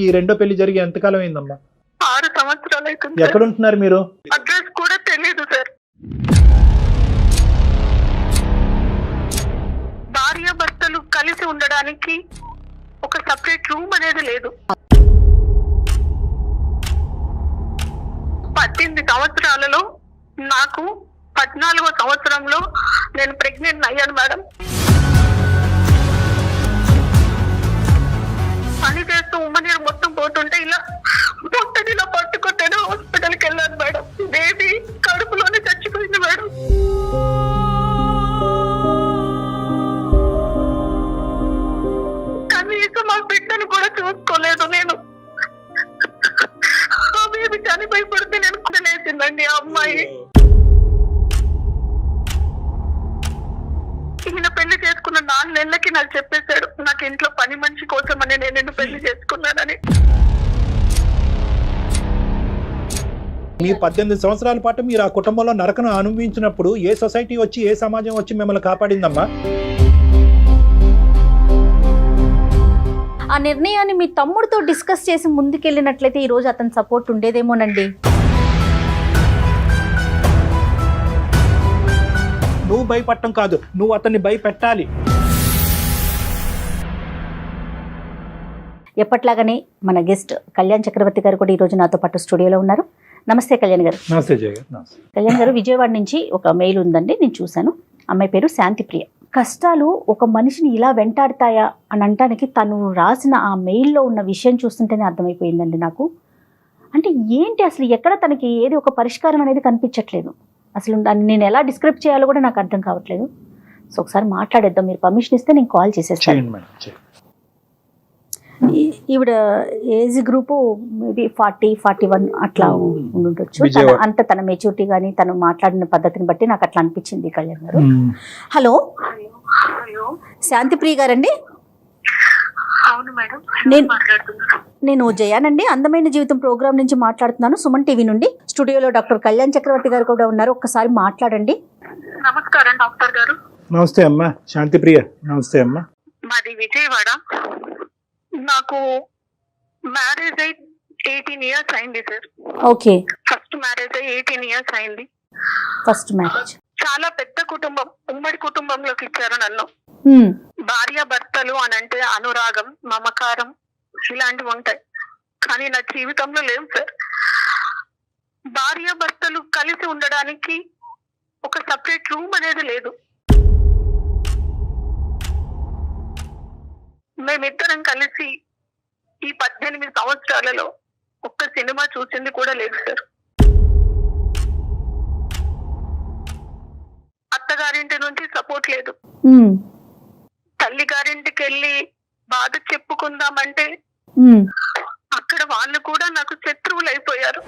ఈ రెండో పెళ్లి జరిగి ఎంతకాలం అయిందమ్మా? 6 సంవత్సరాలు అవుతుంది. ఎక్కడ ఉంటున్నారు మీరు? అడ్రస్ కూడా తెలియదు సార్. భార్య భర్తలు కలిసి ఉండడానికి ఒక సపరేట్ రూమ్ అనేది లేదు. 18 సంవత్సరాలలో నాకు 14వ సంవత్సరంలో నేను ప్రెగ్నెంట్ అయ్యాను మేడం. పని చేస్తూ ఉమ్మనీరు మొత్తం పోతుంటే ఇలా పొట్టనిలా పట్టుకుంటేనే హాస్పిటల్కి వెళ్ళాను మేడం. బేబీ కడుపులోనే చచ్చిపోయింది మేడం. కనీసం మా బిడ్డను కూడా చూసుకోలేదు నేను. ఆ బేబీ చనిపోయి పడితే నేను లేచిందండి ఆ అమ్మాయి. ఈయన పెళ్లి చేసుకున్న 4 నెలలకి నాకు చెప్పేశాడు, నాకు ఇంట్లో పని మనిషి కోసమని నేను నిన్ను పెళ్లి చేసుకున్నానని. మీ 18 సంవత్సరాల పాటు మీరు ఆ కుటుంబంలో నరకను అనుభవించినప్పుడు ఏ సొసైటీ వచ్చి, ఏ సమాజం వచ్చి మిమ్మల్ని కాపాడిందమ్మా? ఆ నిర్ణయాన్ని మీ తమ్ముడితో డిస్కస్ చేసి ముందుకెళ్ళినట్లయితే ఈ రోజు అతని సపోర్ట్ ఉండేదేమోనండి. నువ్వు భయపడటం కాదు, నువ్వు అతన్ని భయపెట్టాలి. ఎప్పట్లాగానే మన గెస్ట్ కళ్యాణ్ చక్రవర్తి గారు కూడా ఈరోజు నాతో పాటు స్టూడియోలో ఉన్నారు. నమస్తే కళ్యాణ్ గారు. నమస్తే జయ గారు. కళ్యాణ్ గారు, విజయవాడ నుంచి ఒక మెయిల్ ఉందండి, నేను చూశాను. అమ్మాయి పేరు శాంతిప్రియ. కష్టాలు ఒక మనిషిని ఇలా వెంటాడతాయా అని అంటానికి తను రాసిన ఆ మెయిల్లో ఉన్న విషయం చూస్తుంటేనే అర్థమైపోయిందండి నాకు. అంటే ఏంటి అసలు, ఎక్కడ తనకి ఏది ఒక పరిష్కారం అనేది కనిపించట్లేదు. అసలు దాన్ని నేను ఎలా డిస్క్రైబ్ చేయాలో కూడా నాకు అర్థం కావట్లేదు. సో ఒకసారి మాట్లాడేద్దాం, మీరు పర్మిషన్ ఇస్తే నేను కాల్ చేసేస్తాను. ఈవిడ ఏజ్ గ్రూపు మేబీ 40-41 అట్లా ఉండొచ్చు. అంత తన మెచ్యూరిటీ కానీ తను మాట్లాడిన పద్ధతిని బట్టి నాకు అట్లా అనిపించింది. కళ్యాణ్ గారు, హలో శాంతిప్రియ గారండి. నేను జయానండి, అందమైన జీవితం ప్రోగ్రామ్ నుంచి మాట్లాడుతున్నాను, సుమన్ టీవీ నుండి. స్టూడియోలో డాక్టర్ కళ్యాణ్ చక్రవర్తి గారు కూడా ఉన్నారు, ఒక్కసారి మాట్లాడండి. నమస్కారం డాక్టర్ గారు. నమస్తే అమ్మా శాంతిప్రియ. నమస్తే అమ్మా. మాది విజయవాడ. నాకు మ్యారేజ్ అయి 18 ఇయర్స్ అయింది సార్. ఓకే. ఫస్ట్ మ్యారేజ్ అయి 18 ఇయర్స్ అయింది. First marriage. చాలా పెద్ద కుటుంబం, ఉమ్మడి కుటుంబంలోకి ఇచ్చారు నన్ను. భార్య భర్తలు అని అంటే అనురాగం, మమకారం ఇలాంటివి ఉంటాయి, కానీ నా జీవితంలో లేవు సార్. భార్య భర్తలు కలిసి ఉండడానికి ఒక సపరేట్ రూమ్ అనేది లేదు. మేమిద్దరం కలిసి ఈ 18 సంవత్సరాలలో ఒక్క సినిమా చూసింది కూడా లేదు సార్. అత్తగారింటి నుంచి సపోర్ట్ లేదు. తల్లి గారింటికి వెళ్ళి బాధ చెప్పుకుందామంటే అక్కడ వాళ్ళు కూడా నాకు శత్రువులు అయిపోయారు.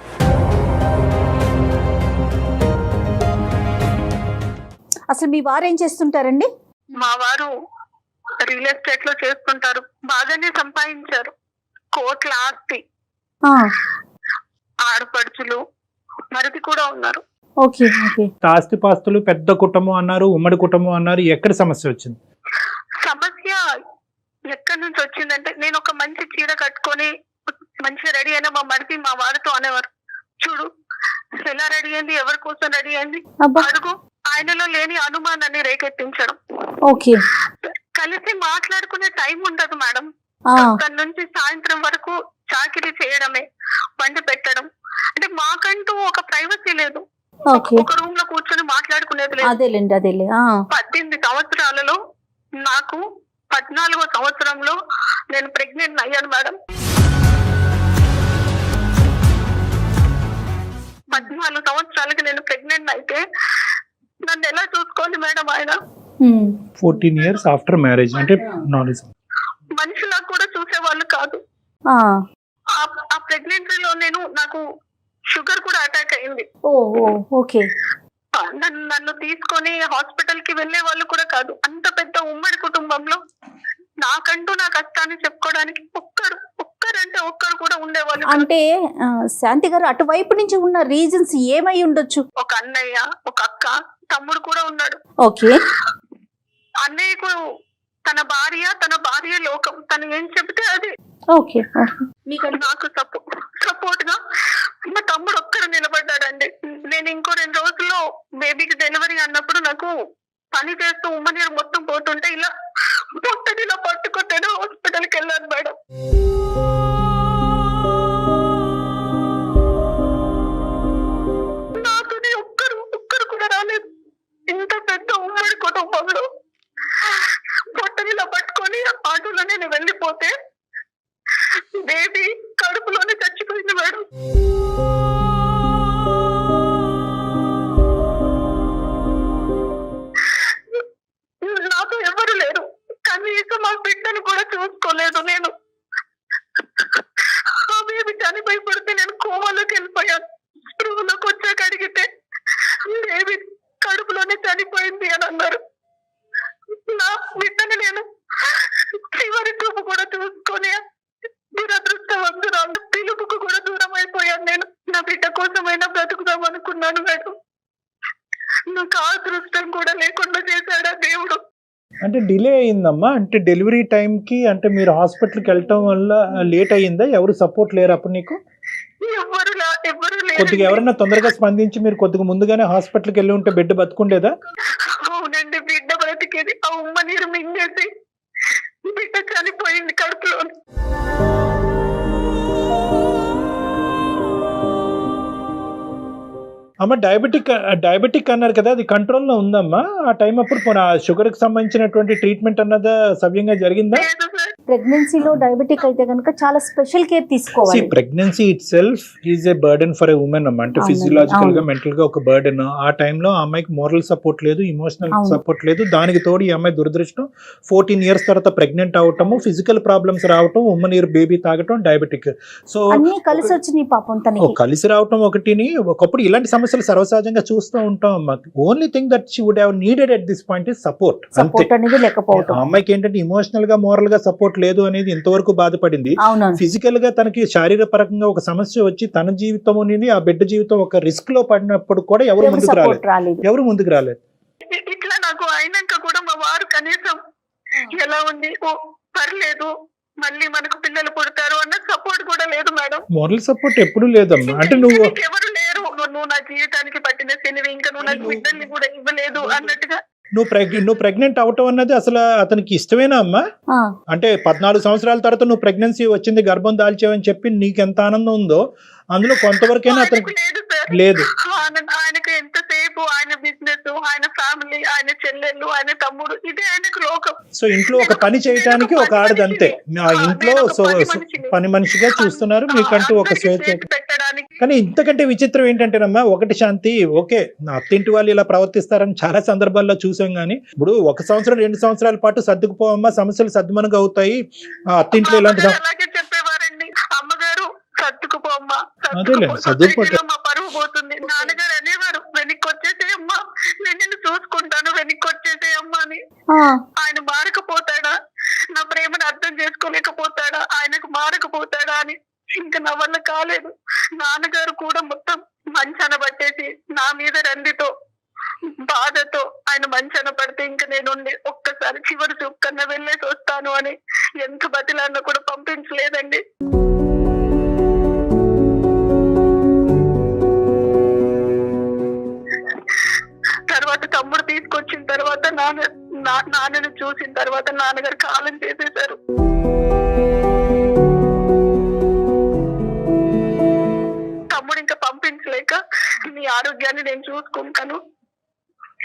అసలు మీ వారు ఏం చేస్తుంటారండి? మా వారు రియల్ ఎస్టేట్ లో చేస్తుంటారు, బాగానే సంపాదించారు, కోట్ల ఆస్తి, ఆడపడుచులు మరిది కూడా ఉన్నారు. ఓకే. ఆస్తి పాస్తులు, పెద్ద కుటుంబం అన్నారు, ఉమ్మడి కుటుంబం అన్నారు. ఎక్కడ సమస్య వచ్చింది? సమస్య ఎక్కడి నుంచి వచ్చిందంటే, నేను ఒక మంచి చీర కట్టుకొని మంచిగా రెడీ అయినా మా మరిది మా వారితో అనేవారు, చూడు ఎలా రెడీ అయింది, ఎవరి కోసం రెడీ అయింది అడుగు. ఆయనలో లేని అనుమానాన్ని రేకెత్తించడం. ఓకే. కలిసి మాట్లాడుకునే టైం ఉండదు మేడం. అక్కడి నుంచి సాయంత్రం వరకు చాకిరీ చేయడమే, వండి పెట్టడం. అంటే మాకంటూ ఒక ప్రైవసీ లేదు, ఒక రూమ్ లో కూర్చొని మాట్లాడుకునేది లేదు. 18 సంవత్సరాలలో నాకు 14వ సంవత్సరంలో నేను ప్రెగ్నెంట్ అయ్యాను మేడం. 14 సంవత్సరాలకి నేను ప్రెగ్నెంట్ అయితే నన్ను ఎలా చూసుకోవాలి మేడం ఆయన? 14 ఇయర్స్ ఆఫ్టర్ మ్యారేజ్ అంటే మనిషిలా కూడా చూసేవాళ్ళు కాదు. ఆ ప్రెగ్నెన్సీలో నాకు షుగర్ కూడా అటాక్ అయింది. ఓకే. నన్ను తీసుకొని హాస్పిటల్ కి వెళ్లే వాళ్ళు కూడా కాదు. అంత పెద్ద ఉమ్మడి కుటుంబంలో నాకంటూ నా కష్టాన్ని చెప్పుకోవడానికి ఒక్కరంటే ఒక్కరు కూడా ఉండేవాళ్ళు. అంటే శాంతి గారు, అటువైపు నుంచి ఉన్న రీజన్స్ ఏమై ఉండొచ్చు? ఒక అన్నయ్య, ఒక అక్క, తమ్ముడు కూడా ఉన్నాడు. ఓకే. అన్నయ్యకు తన భార్య లోకం, తను ఏం చెబితే అది. ఓకే. నాకు సపోర్ట్ గా మా తమ్ముడు ఒక్కడు నిలబడ్డాడండి. నేను ఇంకో 2 రోజుల్లో బేబీకి డెలివరీ అన్నప్పుడు నాకు పని చేస్తూ ఉమ్మనీరు మొత్తం పోతుంటే ఇలా పొట్టని ఇలా పట్టుకొట్టాను. హాస్పిటల్కి వెళ్ళాను మేడం. నాతోనే ఒక్కరు కూడా రాలేదు. ఇంత పెద్ద ఉమ్మడి కుటుంబంలో పొట్టని ఇలా పట్టుకొని ఆటోలో నేను వెళ్ళిపోతే బేబీ కడుపులోనే చచ్చిపోయింది మేడం. నాతో ఎవరు లేరు, కనీసం మా బిడ్డను కూడా చూసుకోలేదు. నేను ఆ బేబీ చనిపోయి పడితే నేను కోమాలోకి వెళ్ళిపోయాను. స్పృహలోకి వచ్చాక అడిగితే బేబీ కడుపులోనే చనిపోయింది అని అన్నారు. నా బిడ్డని నేను చివరి చూపు కూడా చూసుకొని దురదృష్టవంతురాలు, పిలుపుకు కూడా దూరం అయిపోయాను. నేను నా బిడ్డ కోసమైనా బ్రతుకుదాం అనుకున్నాను మేడం. నాకు ఆ అదృష్టం కూడా లేకుండా చేశాడా దేవుడు. అంటే డిలే అయిందమ్మా, అంటే డెలివరీ టైంకి అంటే మీరు హాస్పిటల్కి వెళ్ళటం వల్ల లేట్ అయ్యిందా? ఎవరు సపోర్ట్ లేరు అప్పుడు నీకు? ఎవరు కొద్దిగా ఎవరైనా తొందరగా స్పందించి మీరు కొద్దిగా ముందుగానే హాస్పిటల్కి వెళ్ళి ఉంటే బిడ్డ బతుకుండేదా? అవునండి, బిడ్డ బ్రతికేది. ఆ ఉమ్మ నీరు మింగేసి బిడ్డ చనిపోయింది కడుపులో. అమ్మ డయాబెటిక్ అన్నారు కదా, అది కంట్రోల్లో ఉందమ్మా ఆ టైం అప్పుడు? షుగర్ కి సంబంధించినటువంటి ట్రీట్మెంట్ అన్నదా సవ్యంగా జరిగిందా? ప్రెగ్నెన్సీలో డయాబెటిక్ అయితే కనుక చాలా స్పెషల్ కేర్ తీసుకోవాలి. Pregnancy it self is a burden for a women అమ్మ. అంటే ఫిజియలాజికల్ గా మెంటల్ గా ఒక బర్డెన్. ఆ టైంలో ఆ అమ్మాయికి మోరల్ సపోర్ట్ లేదు, ఇమోషనల్ సపోర్ట్ లేదు. దానికి తోడు ఈ అమ్మాయి దురదృష్టం 14 years తర్వాత ప్రెగ్నెంట్ అవటము, ఫిజికల్ ప్రాబ్లమ్స్ రావటం, ఉమ్మ నీరు బేబీ తాగటం, డయాబెటిక్. సో అన్ని కలిసి వచ్చినాయి పాపం తనకి. కలిసి రావటం ఒకటిని. ఒకప్పుడు ఇలాంటి సమస్యలు సర్వసహజంగా చూస్తూ ఉంటాం అమ్మ. Only thing that she would have needed at this point is support. అనేది లేకపోవడం. అమ్మాయికి ఏంటంటే ఇమోషనల్ గా మోరల్ గా సపోర్ట్ లేదు అనేది ఇంతవరకు బాధపడింది. ఫిజికల్ గా తనకి శారీరక పరంగా ఒక సమస్య వచ్చి తన జీవితం అనేది, ఆ బిడ్డ జీవితం ఒక రిస్క్ లో పడినప్పుడు కూడా ఎవరు ముందుకు రాలేదు. ఇట్లా నాకు అయినాక కూడా మా వారు కనీసం ఎలా ఉంది, ఓ పర్లేదు మళ్ళీ మనకు పిల్లలు పుడతారు అన్న సపోర్ట్ కూడా లేదు మేడం. మోరల్ సపోర్ట్ ఎప్పుడు లేదమ్మా. అంటే నువ్వు ఎవరు లేరు, నువ్వు నా జీవితానికి పట్టిన శనివి, ఇంకా నువ్వు నాకు బిడ్డల్ని కూడా ఇవ్వలేదు అన్నట్టుగా. నువ్వు ప్రెగ్నెంట్ అవటం అన్నది అసలు అతనికి ఇష్టమేనా అమ్మా? అంటే 14 సంవత్సరాల తర్వాత నువ్వు ప్రెగ్నెన్సీ వచ్చింది, గర్భం దాల్చావని చెప్పి నీకు ఎంత ఆనందం ఉందో అందులో కొంతవరకైనా అతనికి లేదు. ఆయనకు ఎంతసేపు ఆయన బిజినెస్, ఆయన ఫ్యామిలీ, ఆయన చెల్లెళ్ళు, ఆయన తమ్ముడు, ఇదే ఆయనకు లోకం. సో ఇంట్లో ఒక పని చేయడానికి ఒక ఆడది అంతే. ఆ ఇంట్లో పని మనిషిగా చూస్తున్నారు, మీకంటూ ఒక స్వేచ్ఛ. కానీ ఇంతకంటే విచిత్రం ఏంటంటేనమ్మా, ఒకటి శాంతి, ఓకే అత్తింటి వాళ్ళు ఇలా ప్రవర్తిస్తారని చాలా సందర్భాల్లో చూసాం. కానీ ఇప్పుడు 1 సంవత్సరం 2 సంవత్సరాల పాటు సర్దుకుపోవమ్మా, సమస్యలు సద్దుమనుగా అవుతాయి. అత్తింట్లో ఇలాంటి చెప్పేవారండి, అమ్మగారు సర్దుకుపోమ్మా, సర్దుకుపోతే పరువు పోతుంది. నాన్నగారు అనేవారు, వెనక్కి వచ్చేసే అమ్మా, నేను నిన్ను చూసుకుంటాను, వెనక్కి వచ్చేసే అమ్మా అని. ఆయన మారకపోతాడా, నా ప్రేమను అర్థం చేసుకోలేకపోతాడా, ఆయనకు మారకపోతాడా అని ఇంకా నా వల్ల కాలేదు. నాన్నగారు కూడా మొత్తం మంచాన పట్టేసి నా మీద రందితో బాధతో ఆయన మంచాన పడితే ఇంకా నేను ఒక్కసారి చివరి చూపు కన్నా వెళ్ళేసి వస్తాను అని ఎంత బతిలాడినా కూడా పంపించలేదండి. తర్వాత తమ్ముడు తీసుకొచ్చిన తర్వాత నాన్నను చూసిన తర్వాత నాన్నగారు కాలం చేసేశారు. తమ్ముడు ఇంకా పంపించలేక, నీ ఆరోగ్యాన్ని నేను చూసుకుంటాను,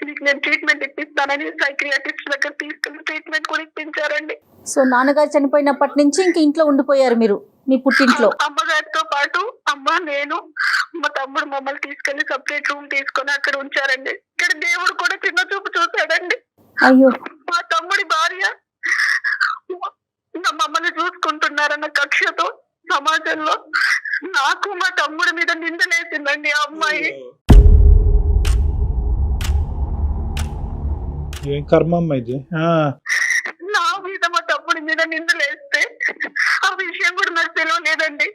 నీకు నేను ట్రీట్మెంట్ ఇప్పిస్తానని సైక్రియాటిస్ట్ దగ్గర తీసుకుని ట్రీట్మెంట్ కూడా ఇప్పించారండి. సో నాన్నగారు చనిపోయినప్పటి నుంచి ఇంక ఇంట్లో ఉండిపోయారు మీరు, మీ పుట్టింట్లో? అమ్మగారితో పాటు అమ్మ, నేను, మా తమ్ముడు మమ్మల్ని తీసుకెళ్లి సపరేట్ రూమ్ తీసుకొని అక్కడ ఉంచారండి. ఇక్కడ దేవుడు కూడా చిన్న చూపు చూసాడండి. అయ్యో, మా తమ్ముడి భార్య మమ్మల్ని చూసుకుంటున్నారన్న కక్షతో సమాజంలో నాకు మా తమ్ముడి మీద నిందలేసిందండి ఆ అమ్మాయి. ఏం కర్మమ్మ ఇది? నా మీద మా తమ్ముడి మీద నిందలేస్తే ఆ విషయం కూడా నాకు తెలియలేదండి.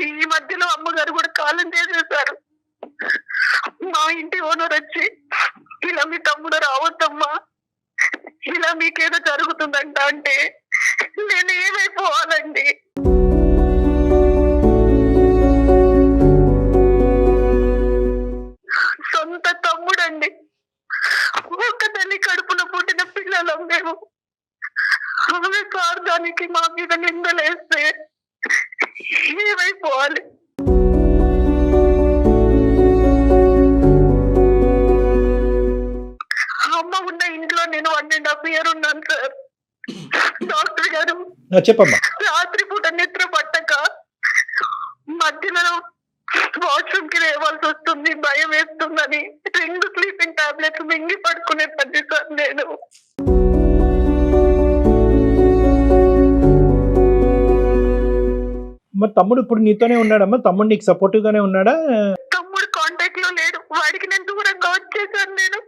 ఈ మధ్యలో అమ్మగారు కూడా కాలం చేసేసారు. మా ఇంటి ఓనర్ వచ్చి, ఇలా మీ తమ్ముడు రావద్దమ్మా, ఇలా మీకేదో జరుగుతుందంట అంటే నేను ఏమైపోవాలండి? 1.5 year ఉన్నాను సార్. డాక్టర్ గారు చెప్పమ్మా. రాత్రి పూట నిద్ర పట్టక మధ్యలో వాష్రూమ్ కి లేవాల్సి వస్తుంది, భయం వేస్తుందని 2 స్లీపింగ్ టాబ్లెట్స్ మింగి పడుకునే పద్ధతి సార్ నేను. మరి తమ్ముడు ఇప్పుడు నీతోనే ఉన్నాడమ్మా? తమ్ముడు నీకు సపోర్టివ్ గానే ఉన్నాడా? తమ్ముడు కాంటాక్ట్ లో లేడు, వాడికి నేను దూరంగా వచ్చేసాను నేను.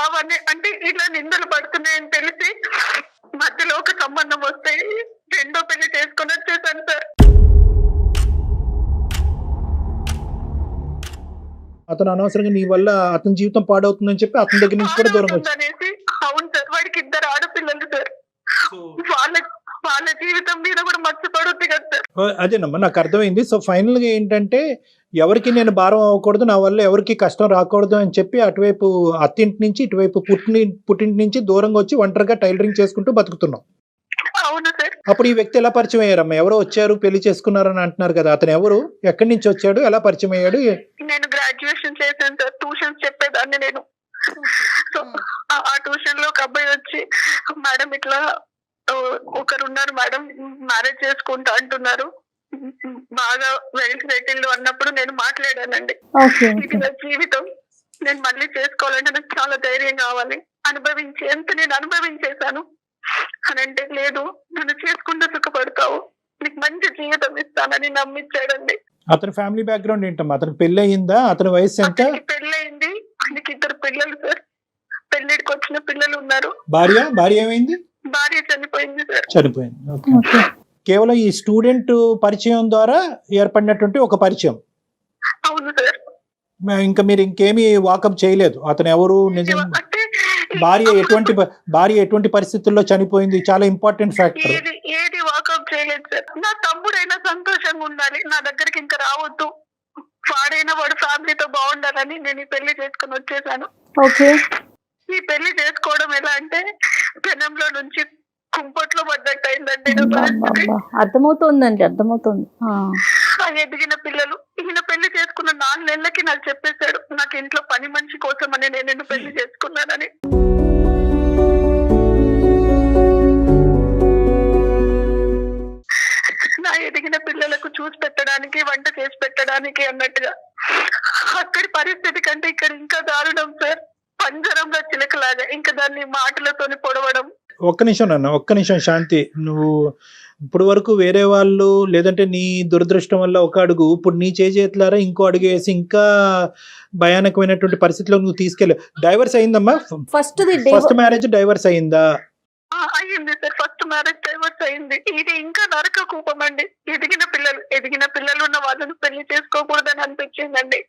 అవన్నీ అంటే ఇలా నిందలు పడుతున్నాయని తెలిసి మధ్యలో ఒక సంబంధం వస్తే 2వ పెళ్లి చేసుకొని వచ్చేసాను సార్. అతను అనవసరంగా నీ వల్ల అతని జీవితం పాడవుతుందని చెప్పి అతని దగ్గర నుంచి కూడా దూరం వచ్చి. అనేసి అవును సార్, వాడికి 2 ఆడపిల్లలు సార్. వాళ్ళ జీవితం మీద కూడా మర్చిపడుద్ది కదా సార్. అదేనమ్మా, నాకు అర్థమైంది. సో ఫైనల్ గా ఏంటంటే ఎవరికి నేను భారం అవ్వకూడదు, నా వల్ల ఎవరికి కష్టం రాకూడదు అని చెప్పి అటువైపు అత్తింటి నుంచి ఇటువైపు పుట్టింటి నుంచి దూరంగా వచ్చి ఒంటరిగా టైలరింగ్ చేసుకుంటూ బతుకుతున్నాం. అవును సార్. అప్పుడు ఈ వ్యక్తి ఎలా పరిచయం అయ్యారమ్మా? ఎవరో వచ్చారు పెళ్లి చేసుకున్నారని అంటున్నారు కదా, అతను ఎవరు, ఎక్కడి నుంచి వచ్చాడు, ఎలా పరిచయం అయ్యాడు? నేను గ్రాడ్యుయేషన్ చేశాను సార్, ట్యూషన్స్ చెప్పేదాన్ని నేను. సో ఆ ట్యూషన్ లో ఒక అబ్బాయి వచ్చి, మేడం ఇట్లా ఒకరు ఉన్నారు మేడం, మ్యారేజ్ చేసుకుంటా అంటున్నారు, బాగా వెల్ సెటిల్డ్ అన్నప్పుడు నేను మాట్లాడానండి. ఇది నా జీవితం, నేను మళ్ళీ చేసుకోవాలంటే నాకు చాలా ధైర్యం కావాలి, ఎంత నేను అనుభవించేశాను అని అంటే, లేదు నన్ను చేసుకుంటూ సుఖపడతావు, నీకు మంచి జీవితం ఇస్తానని నమ్మించాడండి. అతని ఫ్యామిలీ బ్యాక్గ్రౌండ్ ఏంటమ్మా? అతనికి పెళ్లి అయిందా? అతని వయసు ఎంత? పెళ్లి అయింది, ఆయనకి 2 పిల్లలు సార్. పెళ్లిడికి వచ్చిన పిల్లలు ఉన్నారు. భార్య ఏమైంది? భార్య చనిపోయింది సార్. చనిపోయింది. కేవలం ఈ స్టూడెంట్ పరిచయం ద్వారా ఏర్పడినటువంటి ఒక పరిచయం. అవును సార్. ఇంకా మీరు ఇంకేమీ వాకప్ చేయలేదు. అతను ఎవరు, నిజం భార్య ఎటువంటి పరిస్థితుల్లో చనిపోయింది, చాలా ఇంపార్టెంట్ ఫ్యాక్టర్. ఏది వాకప్ చేయలేదు సార్. నా తమ్ముడైనా సంతోషంగా ఉండాలి, నా దగ్గరికి ఇంకా రావద్దు, వాడైనా వాడు ఫ్యామిలీతో బాగుండాలని నేను ఈ పెళ్లి చేసుకుని వచ్చేసాను. ఈ పెళ్లి చేసుకోవడం ఎలా అంటే పెనంలో నుంచి కుంపట్లో పడ్డట్టు అయిందండి. అర్థమవుతుందండి. ఎదిగిన పిల్లలు, ఈయన పెళ్లి చేసుకున్న 4 నెలలకి నాకు చెప్పేశాడు, నాకు ఇంట్లో పని మనిషి కోసం అని నేను పెళ్లి చేసుకున్నానని. నా ఎదిగిన పిల్లలకు చూసి పెట్టడానికి, వంట చేసి పెట్టడానికి అన్నట్టుగా. అక్కడి పరిస్థితి కంటే ఇక్కడ ఇంకా దారుణం సార్. పంజరంలో చిలకలాగా ఇంకా దాన్ని మాటలతోని పొడవడం. ఒక్క నిమిషం శాంతి, నువ్వు ఇప్పుడు వరకు వేరే వాళ్ళు లేదంటే నీ దురదృష్టం వల్ల ఒక అడుగు, ఇప్పుడు నీ చేతులారా ఇంకో అడుగు వేసి ఇంకా భయానకమైనటువంటి పరిస్థితిలో నువ్వు తీసుకెళ్ళి. డైవర్స్ అయిందమ్మా? ఫస్ట్ మ్యారేజ్ డైవర్స్ అయిందా? అయ్యింది సార్, ఫస్ట్ మ్యారేజ్ డైవర్స్ అయింది. ఇది ఇంకా నరక కూపం అండి. ఎదిగిన పిల్లలు ఉన్న వాళ్ళని పెళ్లి చేసుకోకూడదని అనిపించిందండి.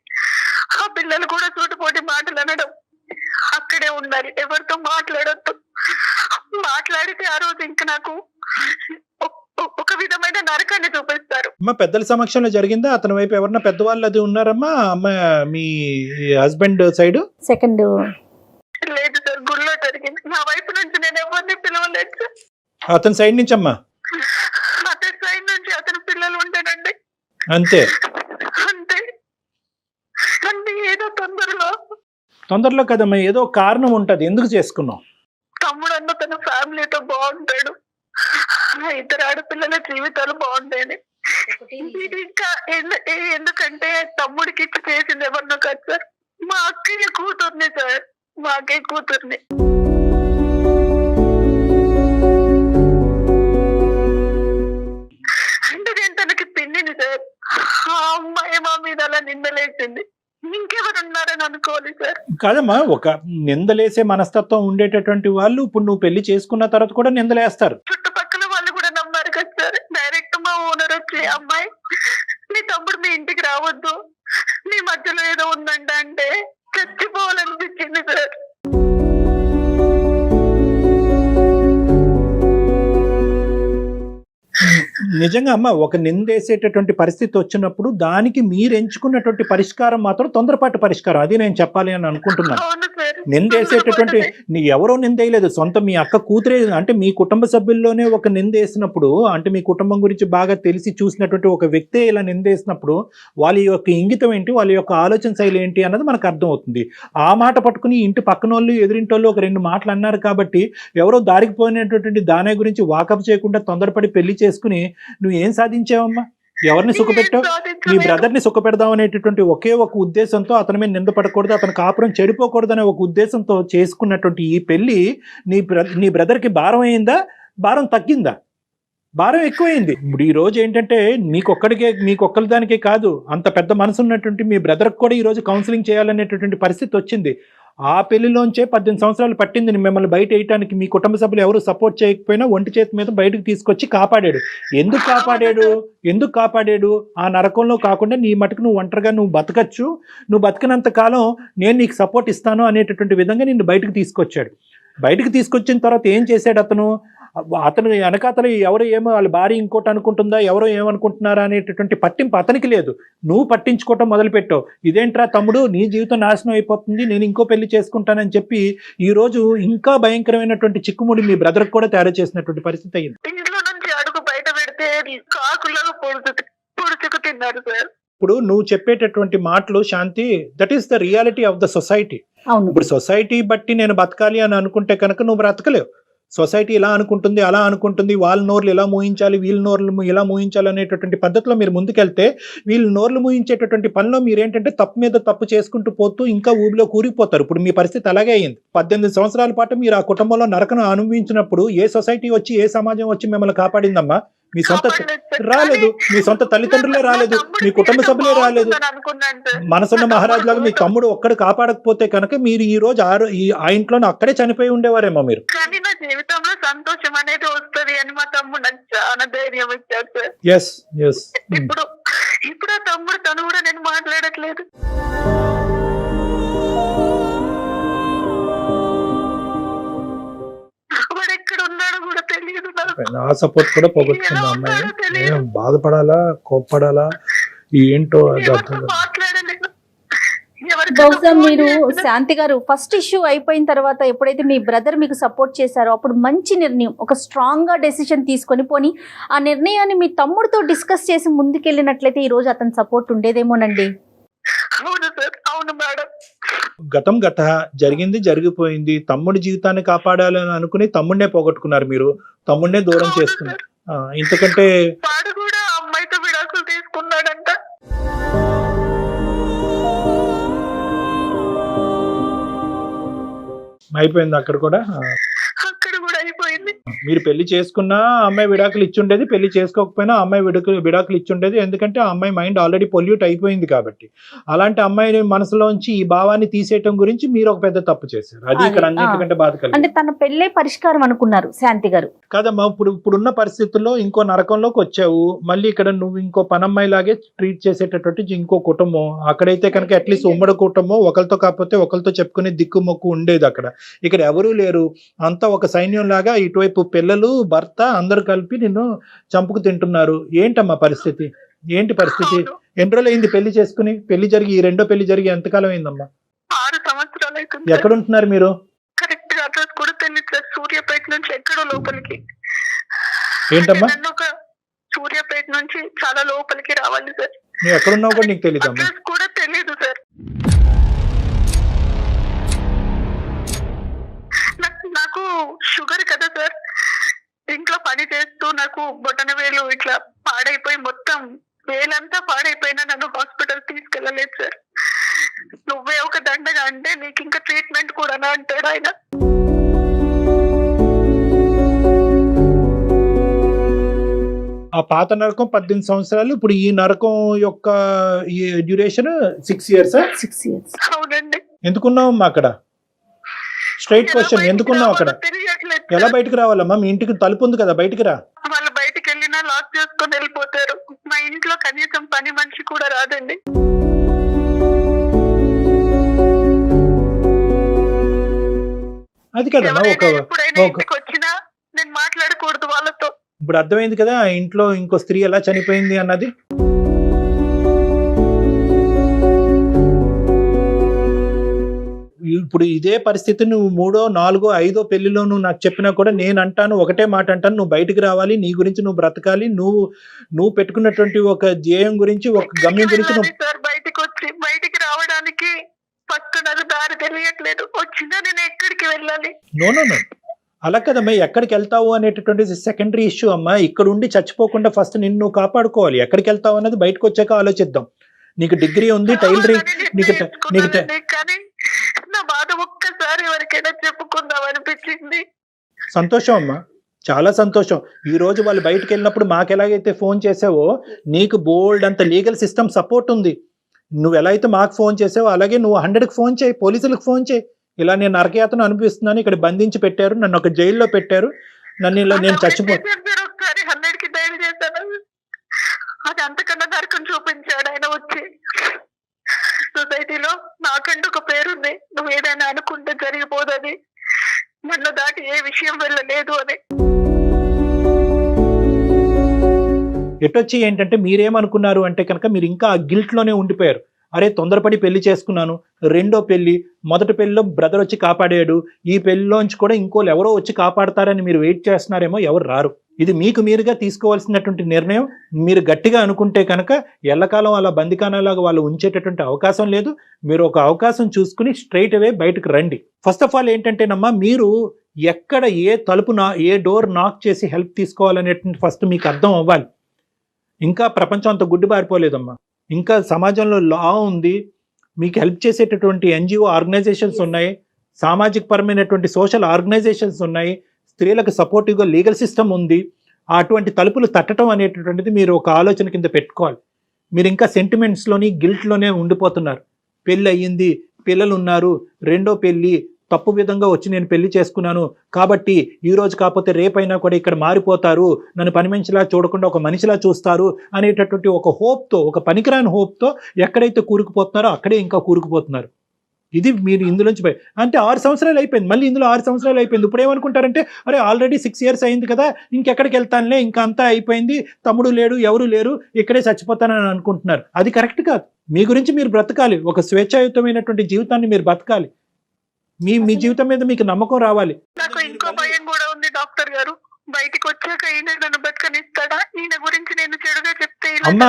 ఆ పిల్లలు కూడా సూటిపోటి మాటలు అనడం, అక్కడే ఉండాలి, ఎవరితో మాట్లాడొద్దు, మాట్లాడితే ఆ రోజు ఇంకా నాకు ఒక విధమైన నరకాన్ని చూపిస్తారు. పెద్దల సమక్షంలో జరిగిందా? అతని వైపు ఎవరన్నా పెద్దవాళ్ళు అది ఉన్నారమ్మా? మీ హస్బెండ్ సైడ్ సెకండ్ లేదు సార్, గుళ్ళో జరిగింది. నా వైపు నుంచి నేను ఎవరిని పిలవలేదు సార్. అతని సైడ్ నుంచి అమ్మా? అతని సైడ్ నుంచి అతని పిల్లలు ఉండేనండి. అంతే ఏదో తొందరలో కదమ్మా, ఏదో కారణం ఉంటది. ఎందుకు చేసుకున్నావు? తమ్ముడు అన్న తన ఫ్యామిలీతో బాగుంటాడు, 2 ఆడపిల్లల జీవితాలు బాగుంటాయని. ఇంకా ఎందుకంటే తమ్ముడికి ఇచ్చి చేసింది ఎవరినో కాదు సార్, మా అక్కయ్య కూతుర్ని సార్, మా అక్కయ్య కూతుర్ని. అంటే నేను తనకి పిన్నిని సార్. ఆ అమ్మాయి మా మీద అలా నిందలేసింది, ఇంకెవరున్నారని అనుకోవాలి సార్. కాదమ్మా, ఒక నిందలేసే మనస్తత్వం ఉండేటటువంటి వాళ్ళు ఇప్పుడు నువ్వు పెళ్లి చేసుకున్న తర్వాత కూడా నిందలేస్తారు. చుట్టుపక్కల వాళ్ళు కూడా నమ్మారు కదా సార్. డైరెక్ట్ మా ఓనర్ వచ్చి, అమ్మాయి నీ తమ్ముడు మీ ఇంటికి రావద్దు, మీ మధ్యలో ఏదో ఉందంట అంటే చచ్చిపోవాలనిపించింది సార్. నిజంగా అమ్మ, ఒక నిందేసేటటువంటి పరిస్థితి వచ్చినప్పుడు దానికి మీరు ఎంచుకున్నటువంటి పరిష్కారం మాత్రం తొందరపాటు పరిష్కారం, అది నేను చెప్పాలి అని అనుకుంటున్నాను. అవును సార్. నిందేసేటటువంటి ఎవరో నిందేయలేదు, సొంత మీ అక్క కూతురే, అంటే మీ కుటుంబ సభ్యుల్లోనే ఒక నిందేసినప్పుడు, అంటే మీ కుటుంబం గురించి బాగా తెలిసి చూసినటువంటి ఒక వ్యక్తే ఇలా నిందేసినప్పుడు వాళ్ళ యొక్క ఇంగితం ఏంటి, వాళ్ళ యొక్క ఆలోచన శైలి ఏంటి అన్నది మనకు అర్థమవుతుంది. ఆ మాట పట్టుకుని ఇంటి పక్కన వాళ్ళు ఎదురింటోళ్ళు ఒక 2 మాటలు అన్నారు కాబట్టి ఎవరో దారికి పోయినటువంటి దాని గురించి వాకప్ చేయకుండా తొందరపడి పెళ్లి చేసుకుని నువ్వు ఏం సాధించావమ్మా? ఎవరిని సుఖపెట్టావు? నీ బ్రదర్ని సుఖపెడదాం అనేటటువంటి ఒకే ఒక ఉద్దేశంతో, అతని మీద నిందపడకూడదు, అతని కాపురం చెడిపోకూడదు అనే ఒక ఉద్దేశంతో చేసుకున్నటువంటి ఈ పెళ్లి నీ బ్రదర్కి భారం అయిందా, భారం తగ్గిందా? భారం ఎక్కువైంది. ఇప్పుడు ఈ రోజు ఏంటంటే మీకొక్కరి దానికే కాదు, అంత పెద్ద మనసు ఉన్నటువంటి మీ బ్రదర్కి కూడా ఈ రోజు కౌన్సిలింగ్ చేయాలనేటటువంటి పరిస్థితి వచ్చింది. ఆ పెళ్లిలోంచే 18 సంవత్సరాలు పట్టింది మిమ్మల్ని బయట వేయటానికి. మీ కుటుంబ సభ్యులు ఎవరు సపోర్ట్ చేయకపోయినా ఒంటి చేతి మీద బయటకు తీసుకొచ్చి కాపాడాడు. ఎందుకు కాపాడాడు? ఆ నరకంలో కాకుండా నీ మటుకు నువ్వు ఒంటరిగా నువ్వు బతకచ్చు, నువ్వు బతికినంత కాలం నేను నీకు సపోర్ట్ ఇస్తాను అనేటటువంటి విధంగా నిన్ను బయటకు తీసుకొచ్చాడు. బయటకు తీసుకొచ్చిన తర్వాత ఏం చేశాడు అతను వెనకాతలు ఎవరు ఏమో వాళ్ళ భార్య ఇంకోటి అనుకుంటుందా, ఎవరో ఏమనుకుంటున్నారా అనేటటువంటి పట్టింపు అతనికి లేదు. నువ్వు పట్టించుకోవటం మొదలుపెట్టావు. ఇదేంట్రా తమ్ముడు, నీ జీవితం నాశనం అయిపోతుంది, నేను ఇంకో పెళ్లి చేసుకుంటానని చెప్పి ఈ రోజు ఇంకా భయంకరమైనటువంటి చిక్కుముడి మీ బ్రదర్ కూడా తయారు చేసినటువంటి పరిస్థితి అయింది. ఇంట్లో నుంచి అడుగు బయట పెడితే కాకులాగా పొడుచుకు తిన్నారు సార్. ఇప్పుడు నువ్వు చెప్పేటటువంటి మాటలు Shanti, that is the reality of the society. ఇప్పుడు సొసైటీ బట్టి నేను బతకాలి అని అనుకుంటే కనుక నువ్వు బ్రతకలేవు. సొసైటీ ఇలా అనుకుంటుంది, అలా అనుకుంటుంది, వాళ్ళ నోర్లు ఇలా మూయించాలి, వీళ్ళ నోర్లు ఇలా మూయించాలి అనేటటువంటి పద్ధతిలో మీరు ముందుకెళ్తే వీళ్ళు నోర్లు మూయించేటటువంటి పనిలో మీరేంటంటే తప్పు మీద తప్పు చేసుకుంటూ పోతూ ఇంకా ఊబిలో కూరిపోతారు. ఇప్పుడు మీ పరిస్థితి అలాగే అయింది. 18 సంవత్సరాల పాటు మీరు ఆ కుటుంబంలో నరకను అనుభవించినప్పుడు ఏ సొసైటీ వచ్చి, ఏ సమాజం వచ్చి మిమ్మల్ని కాపాడిందమ్మా? మీ సొంత రాలేదు, మీ సొంత తల్లిదండ్రులే రాలేదు, మీ కుటుంబ సభ్యులే రాలేదు. మనసున్న మహారాజు లాగా మీ తమ్ముడు ఒక్కడు కాపాడకపోతే కనుక మీరు ఈ రోజు ఆ ఇంట్లోనే అక్కడే చనిపోయి ఉండేవారేమో మీరు. కానీ నా జీవితంలో సంతోషం అనేది వస్తుంది అని మా తమ్ముడు నాకు చాలా ధైర్యం ఇచ్చాడు సార్. ఇప్పుడు ఆ తమ్ముడు తను కూడా నేను మాట్లాడట్లేదు. వాడు ఎక్కడ ఉన్నాడో కూడా తెలియదు. ఆ సపోర్ట్ కూడా పోగొట్టుకుందా అమ్మాయి? బాధపడాలా, కోప్పడాలా, ఏంటో మాట్లాడలేదు. బహుశా మీరు శాంతి గారు ఫస్ట్ ఇష్యూ అయిపోయిన తర్వాత ఎప్పుడైతే మీ బ్రదర్ మీకు సపోర్ట్ చేశారో అప్పుడు మంచి నిర్ణయం, ఒక స్ట్రాంగ్ గా డెసిషన్ తీసుకొని పోని ఆ నిర్ణయాన్ని మీ తమ్ముడితో డిస్కస్ చేసి ముందుకెళ్ళినట్లయితే ఈ రోజు అతని సపోర్ట్ ఉండేదేమోనండి. అవును సార్, అవును మేడం. గతం జరిగింది జరిగిపోయింది. తమ్ముడి జీవితాన్ని కాపాడాలని అనుకుని తమ్ముడినే పోగొట్టుకున్నారు మీరు, తమ్ముడినే దూరం చేసుకున్నారు. ఇంతకంటే వాడు కూడా అమ్మాయితో విడాకులు తీసుకున్నాడంట. అయిపోయింది అక్కడ కూడా అయిపోయింది. మీరు పెళ్లి చేసుకున్నా అమ్మాయి విడాకులు ఇచ్చుండేది, పెళ్లి చేసుకోకపోయినా అమ్మాయి విడాకులు ఇచ్చుండేది. ఎందుకంటే ఆ అమ్మాయి మైండ్ ఆల్రెడీ పొల్యూట్ అయిపోయింది కాబట్టి. అలాంటి అమ్మాయి మనసులోంచి ఈ భావాన్ని తీసేయటం గురించి మీరు ఒక పెద్ద తప్పు చేశారు. అది ఇక్కడ అన్నిటికంటే బాధ కలిగింది. అంటే తన పెళ్ళే పరిష్కారం అనుకున్నారు శాంతి గారు. కాదమ్మా, ఇప్పుడున్న పరిస్థితుల్లో ఇంకో నరకంలోకి వచ్చావు. మళ్ళీ ఇక్కడ నువ్వు ఇంకో పనమ్మాయి లాగే ట్రీట్ చేసేటటువంటి ఇంకో కుటుంబం. అక్కడైతే కనుక అట్లీస్ట్ ఉమ్మడి కుటుంబం, ఒకరితో కాకపోతే ఒకరితో చెప్పుకునే దిక్కు మొక్కు ఉండేది. ఇక్కడ ఎవరూ లేరు. అంతా ఒక సైన్యం లాగా ఇటువైపు పిల్లలు, భర్త అందరూ కలిపి నిన్ను చంపుకు తింటున్నారు. ఏంటమ్మా పరిస్థితి? ఏంటి పరిస్థితి? ఎన్ని రోజులు అయింది పెళ్లి చేసుకుని? పెళ్లి జరిగి ఈ రెండో పెళ్లి జరిగి ఎంతకాలం అయిందమ్మా? 6 సంవత్సరాలు అవుతుంది. ఎక్కడ ఉంటున్నారు మీరు? కరెక్ట్ గా అడ్రస్ కూడా తెలియదు సార్. సూర్యాపేట నుంచి ఎక్కడో లోపలికి. ఏంటమ్మా? సూర్యాపేట నుంచి చాలా లోపలికి రావాలి సార్. నువ్వు ఎక్కడున్నావు కూడా నీకు తెలియదు? అడ్రస్ కూడా తెలియదు సార్. నాకు షుగర్ కదా సార్. ఇంట్లో పని చేస్తూ నాకు బొటన వేలు ఇట్లా పాడైపోయి మొత్తం వేలంతా పాడైపోయినా నన్ను హాస్పిటల్ తీసుకెళ్ళలేదు సార్. నువ్వే ఒక దండగా అంటే నీకు ఇంకా ట్రీట్మెంట్ కూడా అంటాడు ఆయన. ఆ పాత నరకం 18 సంవత్సరాలు, ఇప్పుడు ఈ నరకం యొక్క డ్యూరేషన్ 6 years. 6 years. అవునండి. ఎందుకున్నావమ్మా అక్కడ? స్ట్రైట్ క్వశ్చన్, ఎందుకున్నావు అక్కడ? ఎలా బయటకు రావాలమ్మా? మీ ఇంటికి తలుపు ఉంది కదా, బయటికి రా. వాళ్ళు బయటికి వెళ్ళినా లాక్ చేసుకొని వెళ్ళిపోతారు. మా ఇంట్లో కనీసం పని మనిషి కూడా రాదండి. అది కదమ్మా, ఇంటికి వచ్చినా నేను మాట్లాడకూడదు వాళ్ళతో. ఇప్పుడు అర్థమైంది కదా ఆ ఇంట్లో ఇంకో స్త్రీ ఎలా చనిపోయింది అన్నది. ఇప్పుడు ఇదే పరిస్థితి నువ్వు 3వ 4వ 5వ పెళ్లిలో నువ్వు నాకు చెప్పినా కూడా నేను అంటాను, ఒకటే మాట అంటాను, నువ్వు బయటికి రావాలి, నీ గురించి నువ్వు బ్రతకాలి, నువ్వు పెట్టుకున్నటువంటి ఒక ధ్యేయం గురించి, ఒక గమ్యం గురించి నువ్వు. సార్ బయటికి రావడానికి ఫస్ట్ నాకు దారి తెలియట్లేదు, వచ్చినా నేను ఎక్కడికి వెళ్ళాలి? నో అలా కదమ్మా, ఎక్కడికి వెళ్తావు అనేటటువంటి సెకండరీ ఇష్యూ అమ్మా. ఇక్కడ ఉండి చచ్చిపోకుండా ఫస్ట్ నిన్ను నువ్వు కాపాడుకోవాలి. ఎక్కడికి వెళ్తావు అన్నది బయటకు వచ్చాక ఆలోచిద్దాం. నీకు డిగ్రీ ఉంది, టైలరింగ్, నీకు కానీ నా బాధ ఒక్కసారి ఎవరికైనా చెప్పుకుందాం అనిపించింది. సంతోషం అమ్మా, చాలా సంతోషం. ఈ రోజు వాళ్ళు బయటకు వెళ్ళినప్పుడు మాకు ఎలాగైతే ఫోన్ చేసావో, నీకు బోల్డ్ అంత లీగల్ సిస్టమ్ సపోర్ట్ ఉంది. నువ్వు ఎలా అయితే మాకు ఫోన్ చేసావో అలాగే నువ్వు 100కి ఫోన్ చేయి, పోలీసులకు ఫోన్ చేయి. ఇలా నేను నరకయాతను అనిపిస్తున్నాను, ఇక్కడ బంధించి పెట్టారు, నన్ను ఒక జైల్లో పెట్టారు, నన్ను ఇలా నేను ఒకసారి 100కి డైల్ చేశాను, అది అంతకన్నా నరకం చూపించాడు ఆయన వచ్చి. సొసైటీలో నాకంటూ ఒక పేరుంది, నువ్వు ఏదైనా అనుకుంటే జరిగిపోదని, నన్ను దాటి ఏ విషయం వెళ్ళలేదు అని. ఎటొచ్చి ఏంటంటే మీరేమనుకున్నారు అంటే కనుక మీరు ఇంకా ఆ గిల్ట్లోనే ఉండిపోయారు. అరే తొందరపడి పెళ్లి చేసుకున్నాను, రెండో పెళ్లి, మొదటి పెళ్లిలో బ్రదర్ వచ్చి కాపాడాడు, ఈ పెళ్లిలోంచి కూడా ఇంకోళ్ళు ఎవరో వచ్చి కాపాడతారని మీరు వెయిట్ చేస్తున్నారేమో, ఎవరు రారు. ఇది మీకు మీరుగా తీసుకోవాల్సినటువంటి నిర్ణయం. మీరు గట్టిగా అనుకుంటే కనుక ఎల్లకాలం అలా బందికానాలాగా వాళ్ళు ఉంచేటటువంటి అవకాశం లేదు. మీరు ఒక అవకాశం చూసుకుని స్ట్రైట్ అవే బయటకు రండి. ఫస్ట్ ఆఫ్ ఆల్ ఏంటంటేనమ్మా, మీరు ఎక్కడ ఏ డోర్ నాక్ చేసి హెల్ప్ తీసుకోవాలనేటువంటి ఫస్ట్ మీకు అర్థం అవ్వాలి. ఇంకా ప్రపంచం అంత గుడ్డి పారిపోలేదమ్మా, ఇంకా సమాజంలో లా ఉంది, మీకు హెల్ప్ చేసేటటువంటి ఎన్జిఓ ఆర్గనైజేషన్స్ ఉన్నాయి, సామాజిక పరమైనటువంటి సోషల్ ఆర్గనైజేషన్స్ ఉన్నాయి, స్త్రీలకు సపోర్టివ్గా లీగల్ సిస్టమ్ ఉంది. అటువంటి తలుపులు తట్టడం అనేటటువంటిది మీరు ఒక ఆలోచన కింద పెట్టుకోవాలి. మీరు ఇంకా సెంటిమెంట్స్లోని గిల్ట్లోనే ఉండిపోతున్నారు. పెళ్ళి అయ్యింది, పిల్లలు ఉన్నారు, రెండో పెళ్ళి, తప్పు విధంగా వచ్చి నేను పెళ్లి చేసుకున్నాను కాబట్టి ఈ రోజు కాకపోతే రేపైనా కూడా ఇక్కడ మారిపోతారు, నన్ను పని మనిషిలా చూడకుండా ఒక మనిషిలా చూస్తారు అనేటటువంటి ఒక హోప్తో, ఒక పనికిరాని హోప్తో ఎక్కడైతే కూరుకుపోతున్నారో అక్కడే ఇంకా కూరుకుపోతున్నారు. ఇది మీరు ఇందులోంచి అంటే 6 సంవత్సరాలు అయిపోయింది, మళ్ళీ ఇందులో 6 సంవత్సరాలు అయిపోయింది. ఇప్పుడు ఏమనుకుంటారంటే అరే ఆల్రెడీ 6 years అయింది కదా, ఇంకెక్కడికి వెళ్తానులే, ఇంకా అంతా అయిపోయింది, తమ్ముడు లేడు, ఎవరు లేరు, ఇక్కడే చచ్చిపోతానని అనుకుంటున్నారు. అది కరెక్ట్ కాదు. మీ గురించి మీరు బ్రతకాలి, ఒక స్వేచ్ఛాయుతమైనటువంటి జీవితాన్ని మీరు బతకాలి. మీ జీవితం మీద మీకు నమ్మకం రావాలి. నాకు ఇంకో భయం కూడా ఉంది డాక్టర్ గారు, బయటికి వచ్చాక ఈయన నన్ను బతకనిస్తాడా, ఈయన గురించి నేను చెడుగా చెప్తే అమ్మా,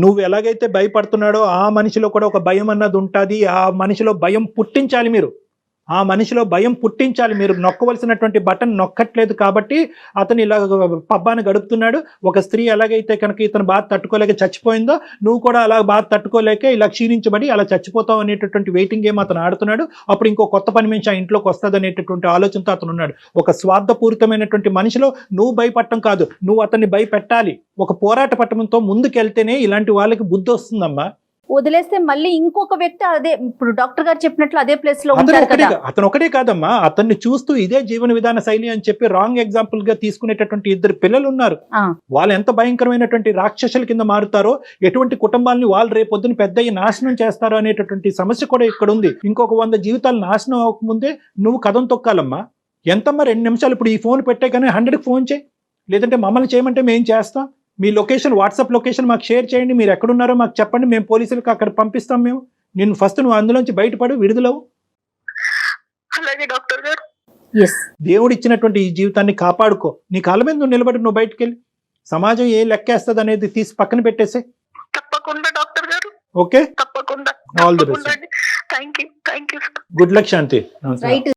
నువ్వు ఎలాగైతే భయపడుతున్నాడో ఆ మనిషిలో కూడా ఒక భయం అన్నది ఉంటుంది. ఆ మనిషిలో భయం పుట్టించాలి మీరు, ఆ మనిషిలో భయం పుట్టించాలి. మీరు నొక్కవలసినటువంటి బటన్ నొక్కట్లేదు కాబట్టి అతను ఇలా పబ్బాన్ని గడుపుతున్నాడు. ఒక స్త్రీ ఎలాగైతే కనుక ఇతను బాధ తట్టుకోలేక చచ్చిపోయిందో, నువ్వు కూడా అలా బాధ తట్టుకోలేక ఇలా క్షీణించబడి అలా చచ్చిపోతావు అనేటటువంటి వెయిటింగ్ గేమ్ అతను ఆడుతున్నాడు. అప్పుడు ఇంకో కొత్త పని మనిషి ఆ ఇంట్లోకి వస్తుంది అనేటటువంటి ఆలోచనతో అతను ఉన్నాడు. ఒక స్వార్థపూరితమైనటువంటి మనిషిలో నువ్వు భయపడటం కాదు, నువ్వు అతన్ని భయపెట్టాలి. ఒక పోరాట పట్టణంతో ముందుకెళ్తేనే ఇలాంటి వాళ్ళకి బుద్ధి వస్తుందమ్మా. వదిలేస్తే మళ్ళీ ఇంకొక వ్యక్తి అదే, ఇప్పుడు డాక్టర్ గారు చెప్పినట్లు అదే ప్లేస్ లో ఉంటారు కదా. అతను ఒకటే కాదమ్మా, అతన్ని చూస్తూ ఇదే జీవన విధాన శైలి అని చెప్పి రాంగ్ ఎగ్జాంపుల్ గా తీసుకునేటటువంటి 2 పిల్లలు ఉన్నారు. వాళ్ళు ఎంత భయంకరమైనటువంటి రాక్షసుల కింద మారుతారో, ఎటువంటి కుటుంబాలని వాళ్ళు రేపొద్దున పెద్దయ్యి నాశనం చేస్తారో అనేటటువంటి సమస్య కూడా ఇక్కడ ఉంది. ఇంకొక 100 జీవితాలు నాశనం అవ్వకముందే నువ్వు కథం తొక్కాలమ్మా. ఎంతమ్మా 2 నిమిషాలు, ఇప్పుడు ఈ ఫోన్ పెట్టే కానీ 100కి ఫోన్ చేయి, లేదంటే మమ్మల్ని చేయమంటే మేము చేస్తాం. మీ లొకేషన్, వాట్సాప్ లొకేషన్ మాకు షేర్ చేయండి, మీరు ఎక్కడున్నారో మాకు చెప్పండి, మేము పోలీసులకు అక్కడ పంపిస్తాం. మేము ఫస్ట్ నువ్వు అందులోంచి బయటపడి విడుదలవు. అలాగే డాక్టర్ గారు. దేవుడు ఇచ్చినటువంటి ఈ జీవితాన్ని కాపాడుకో. నీ కాళ్ళ మీద నువ్వు నిలబడి నువ్వు బయటకు వెళ్ళి సమాజం ఏ లెక్కేస్తుంది అనేది తీసి పక్కన పెట్టేసే. తప్పకుండా డాక్టర్ గారు. ఓకే, తప్పకుండా. All the best. Thank you. Good luck Shanti. Right.